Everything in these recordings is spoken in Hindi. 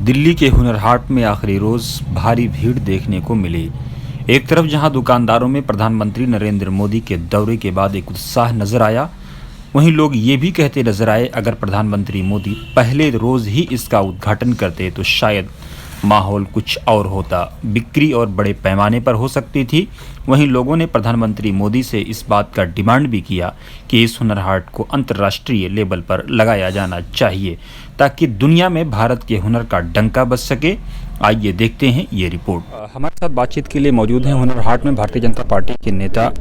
दिल्ली के हुनर हाट में आखिरी रोज भारी भीड़ देखने को मिली। एक तरफ जहां दुकानदारों में प्रधानमंत्री नरेंद्र मोदी के दौरे के बाद एक उत्साह नजर आया, वहीं लोग ये भी कहते नजर आए अगर प्रधानमंत्री मोदी पहले रोज ही इसका उद्घाटन करते तो शायद माहौल कुछ और होता, बिक्री और बड़े पैमाने पर हो सकती थी। वहीं लोगों ने प्रधानमंत्री मोदी से इस बात का डिमांड भी किया कि इस हुनर हाट को अंतर्राष्ट्रीय लेवल पर लगाया जाना चाहिए ताकि दुनिया में भारत के हुनर का डंका बज सके। आइए देखते हैं ये रिपोर्ट। हमारे साथ बातचीत के लिए मौजूद हैं हुनर हाट में भारतीय जनता पार्टी के नेता,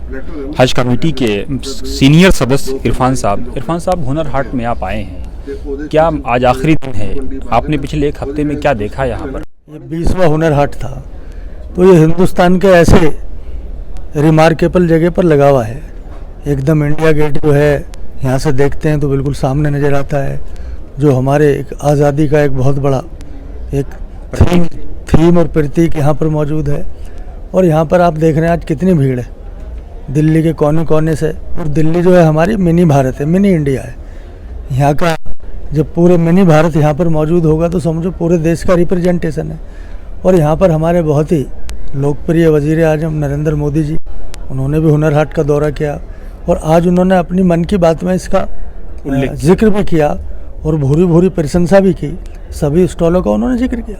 हज कमेटी के सीनियर सदस्य इरफान साहब। इरफान साहब, हुनर हाट में आप आए हैं, क्या आज आखिरी दिन है? आपने पिछले एक हफ्ते में क्या देखा यहाँ पर? ये 20वां हुनर हाट था, तो ये हिंदुस्तान के ऐसे रिमार्केबल जगह पर लगा हुआ है। एकदम इंडिया गेट जो है, यहाँ से देखते हैं तो बिल्कुल सामने नज़र आता है, जो हमारे एक आज़ादी का एक बहुत बड़ा एक थीम और प्रतीक यहाँ पर मौजूद है। और यहाँ पर आप देख रहे हैं आज कितनी भीड़ है दिल्ली के कोने कोने से। और दिल्ली जो है हमारी मिनी भारत है, मिनी इंडिया है। यहाँ का जब पूरे मिनी भारत यहाँ पर मौजूद होगा तो समझो पूरे देश का रिप्रेजेंटेशन है। और यहाँ पर हमारे बहुत ही लोकप्रिय वज़ीर आज़म नरेंद्र मोदी जी, उन्होंने भी हुनर हाट का दौरा किया और आज उन्होंने अपनी मन की बात में इसका जिक्र भी किया और भूरी भूरी प्रशंसा भी की। सभी स्टॉलों का उन्होंने जिक्र किया।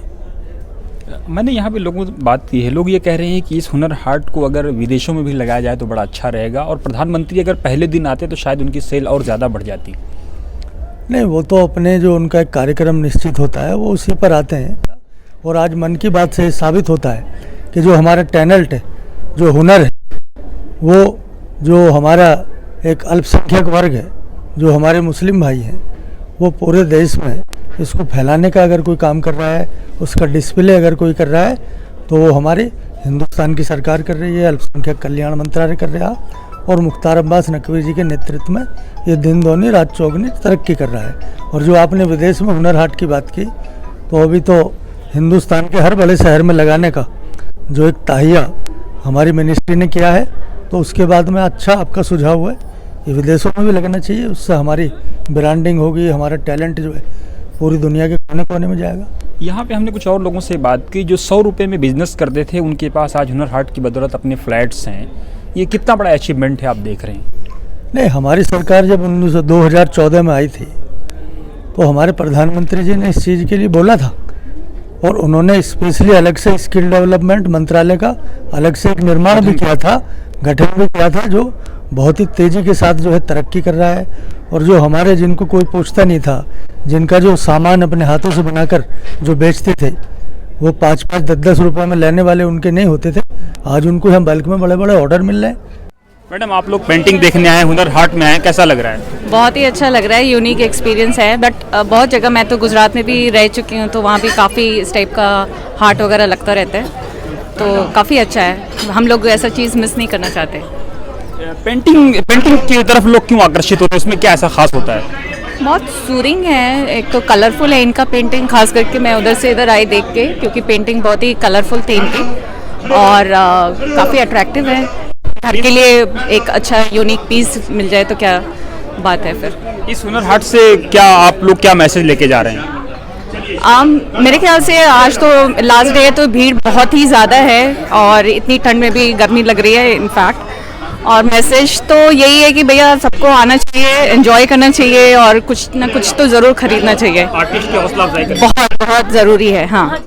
मैंने यहाँ पे लोगों से बात की है, लोग ये कह रहे हैं कि इस हुनर हाट को अगर विदेशों में भी लगाया जाए तो बड़ा अच्छा रहेगा और प्रधानमंत्री अगर पहले दिन आते तो शायद उनकी सेल और ज़्यादा बढ़ जाती। नहीं, वो तो अपने जो उनका एक कार्यक्रम निश्चित होता है वो उसी पर आते हैं। और आज मन की बात से साबित होता है कि जो हमारा टैलेंट है, जो हुनर है, वो जो हमारा एक अल्पसंख्यक वर्ग है, जो हमारे मुस्लिम भाई हैं, वो पूरे देश में इसको फैलाने का अगर कोई काम कर रहा है, उसका डिस्प्ले अगर कोई कर रहा है तो वो हमारे हिंदुस्तान की सरकार कर रही है, अल्पसंख्यक कल्याण मंत्रालय कर रहा है और मुख्तार अब्बास नकवी जी के नेतृत्व में ये दिन दोनी रात चौगनी तरक्की कर रहा है। और जो आपने विदेश में हुनर हाट की बात की, तो अभी तो हिंदुस्तान के हर बड़े शहर में लगाने का जो एक ताहिया हमारी मिनिस्ट्री ने किया है, तो उसके बाद में अच्छा आपका सुझाव है ये विदेशों में भी लगना चाहिए। उससे हमारी ब्रांडिंग होगी, हमारा टैलेंट जो है पूरी दुनिया के कोने कोने में जाएगा। यहाँ पे हमने कुछ और लोगों से बात की जो 100 रुपये में बिजनेस करते थे, उनके पास आज हुनर हाट की बदौलत अपने फ्लैट्स हैं। ये कितना बड़ा अचीवमेंट है आप देख रहे हैं? नहीं, हमारी सरकार जब 2014 में आई थी तो हमारे प्रधानमंत्री जी ने इस चीज़ के लिए बोला था और उन्होंने स्पेशली अलग से स्किल डेवलपमेंट मंत्रालय का अलग से एक निर्माण भी किया था, गठन भी किया था, जो बहुत ही तेज़ी के साथ जो है तरक्की कर रहा है। और जो हमारे जिनको कोई पूछता नहीं था, जिनका जो सामान अपने हाथों से बनाकर जो बेचते थे वो 5-5, 10-10 रुपये में लेने वाले उनके नहीं होते थे, आज उनको हम बल्क में बड़े बड़े ऑर्डर मिल रहे हैं। मैडम, आप लोग पेंटिंग देखने आए, हुनर हाट में आए, कैसा लग रहा है? बहुत ही अच्छा लग रहा है, यूनिक एक्सपीरियंस है। बट बहुत जगह मैं तो गुजरात में भी रह चुकी हूँ, तो वहाँ भी काफ़ी इस टाइप का हाट वगैरह लगता रहता है, तो काफ़ी अच्छा है। हम लोग ऐसा चीज़ मिस नहीं करना चाहते। पेंटिंग की तरफ लोग क्यों आकर्षित होते हैं? उसमें क्या ऐसा खास होता है? बहुत सूरिंग है, एक तो कलरफुल है इनका पेंटिंग, खास करके मैं उधर से इधर आई देख के, क्योंकि पेंटिंग बहुत ही कलरफुल थी इनकी और काफ़ी अट्रैक्टिव है। घर के लिए एक अच्छा यूनिक पीस मिल जाए तो क्या बात है। फिर इस हुनर हाट से क्या आप लोग क्या मैसेज लेके जा रहे हैं? मेरे ख्याल से आज तो लास्ट डे है, तो भीड़ बहुत ही ज़्यादा है और इतनी ठंड में भी गर्मी लग रही है इनफैक्ट। और मैसेज तो यही है कि भैया सबको आना चाहिए, एंजॉय करना चाहिए और कुछ ना कुछ तो ज़रूर खरीदना चाहिए। आर्टिस्ट की हौसला अफजाई बहुत बहुत ज़रूरी है। हाँ।